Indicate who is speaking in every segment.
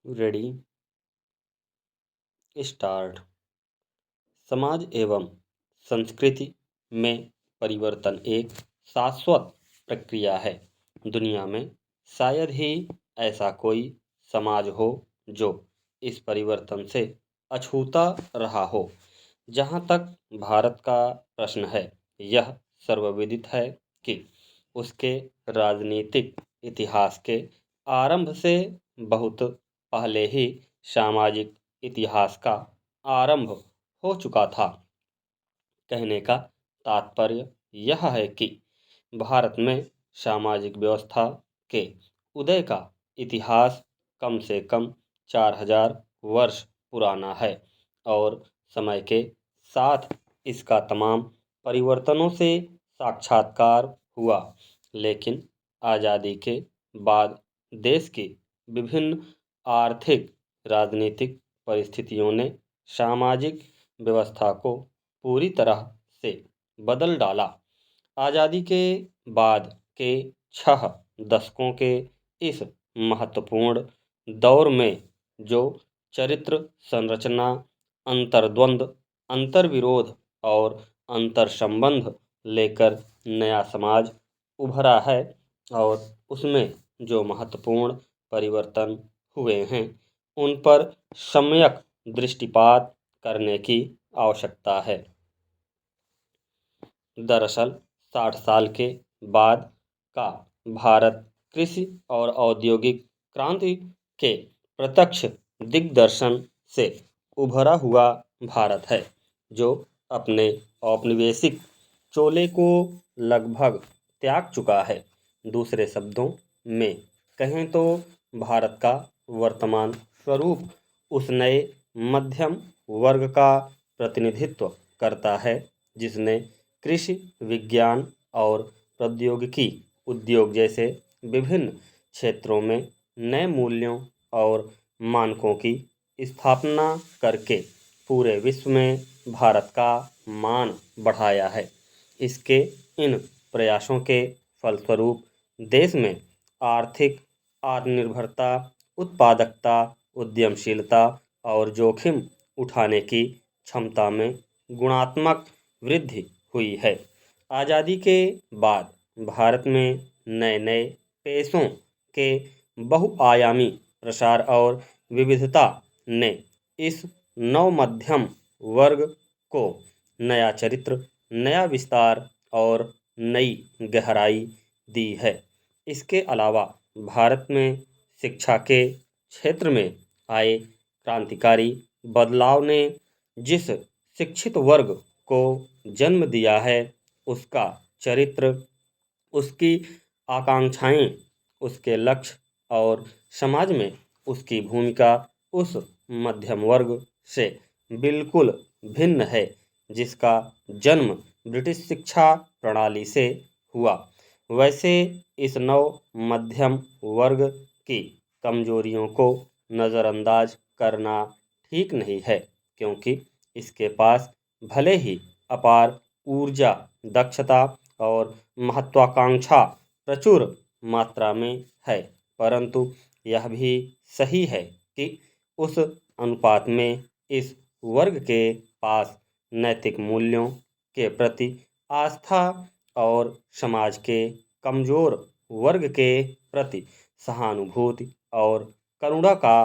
Speaker 1: Ready start. समाज एवं संस्कृति में परिवर्तन एक शाश्वत प्रक्रिया है। दुनिया में शायद ही ऐसा कोई समाज हो जो इस परिवर्तन से अछूता रहा हो। जहाँ तक भारत का प्रश्न है, यह सर्वविदित है कि उसके राजनीतिक इतिहास के आरंभ से बहुत पहले ही सामाजिक इतिहास का आरंभ हो चुका था। कहने का तात्पर्य यह है कि भारत में सामाजिक व्यवस्था के उदय का इतिहास कम से कम 4000 वर्ष पुराना है और समय के साथ इसका तमाम परिवर्तनों से साक्षात्कार हुआ। लेकिन आज़ादी के बाद देश की विभिन्न आर्थिक राजनीतिक परिस्थितियों ने सामाजिक व्यवस्था को पूरी तरह से बदल डाला। आज़ादी के बाद के 6 दशकों के इस महत्वपूर्ण दौर में जो चरित्र संरचना, अंतर्द्वंद, अंतर्विरोध और अंतर्संबंध लेकर नया समाज उभरा है और उसमें जो महत्वपूर्ण परिवर्तन हुए हैं, उन पर सम्यक दृष्टिपात करने की आवश्यकता है। दरअसल 60 साल के बाद का भारत कृषि और औद्योगिक क्रांति के प्रत्यक्ष दिग्दर्शन से उभरा हुआ भारत है, जो अपने औपनिवेशिक चोले को लगभग त्याग चुका है। दूसरे शब्दों में कहें तो भारत का वर्तमान स्वरूप उस नए मध्यम वर्ग का प्रतिनिधित्व करता है जिसने कृषि विज्ञान और प्रौद्योगिकी उद्योग जैसे विभिन्न क्षेत्रों में नए मूल्यों और मानकों की स्थापना करके पूरे विश्व में भारत का मान बढ़ाया है। इसके इन प्रयासों के फलस्वरूप देश में आर्थिक आत्मनिर्भरता, उत्पादकता, उद्यमशीलता और जोखिम उठाने की क्षमता में गुणात्मक वृद्धि हुई है। आज़ादी के बाद भारत में नए नए पेशों के बहुआयामी प्रसार और विविधता ने इस नव मध्यम वर्ग को नया चरित्र, नया विस्तार और नई गहराई दी है। इसके अलावा भारत में शिक्षा के क्षेत्र में आए क्रांतिकारी बदलाव ने जिस शिक्षित वर्ग को जन्म दिया है, उसका चरित्र, उसकी आकांक्षाएं, उसके लक्ष्य और समाज में उसकी भूमिका उस मध्यम वर्ग से बिल्कुल भिन्न है जिसका जन्म ब्रिटिश शिक्षा प्रणाली से हुआ। वैसे इस नव मध्यम वर्ग की कमजोरियों को नज़रअंदाज करना ठीक नहीं है, क्योंकि इसके पास भले ही अपार ऊर्जा, दक्षता और महत्वाकांक्षा प्रचुर मात्रा में है, परंतु यह भी सही है कि उस अनुपात में इस वर्ग के पास नैतिक मूल्यों के प्रति आस्था और समाज के कमजोर वर्ग के प्रति सहानुभूति और करुणा का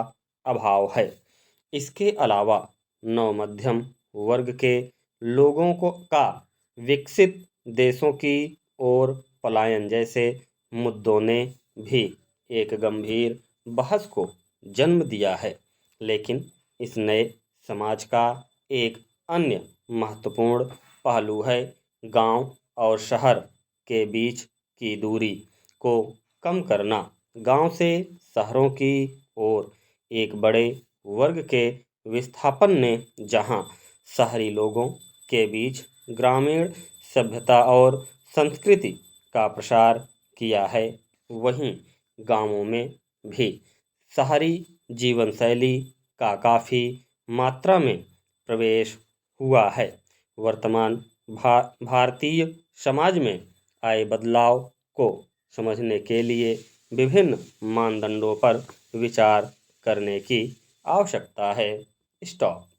Speaker 1: अभाव है। इसके अलावा नव मध्यम वर्ग के लोगों को का विकसित देशों की ओर पलायन जैसे मुद्दों ने भी एक गंभीर बहस को जन्म दिया है। लेकिन इस नए समाज का एक अन्य महत्वपूर्ण पहलू है गांव और शहर के बीच की दूरी को कम करना। गांव से शहरों की ओर एक बड़े वर्ग के विस्थापन ने जहां शहरी लोगों के बीच ग्रामीण सभ्यता और संस्कृति का प्रसार किया है, वहीं गांवों में भी शहरी जीवन शैली का काफ़ी मात्रा में प्रवेश हुआ है। वर्तमान भारतीय समाज में आए बदलाव को समझने के लिए विभिन्न मानदंडों पर विचार करने की आवश्यकता है। स्टॉप।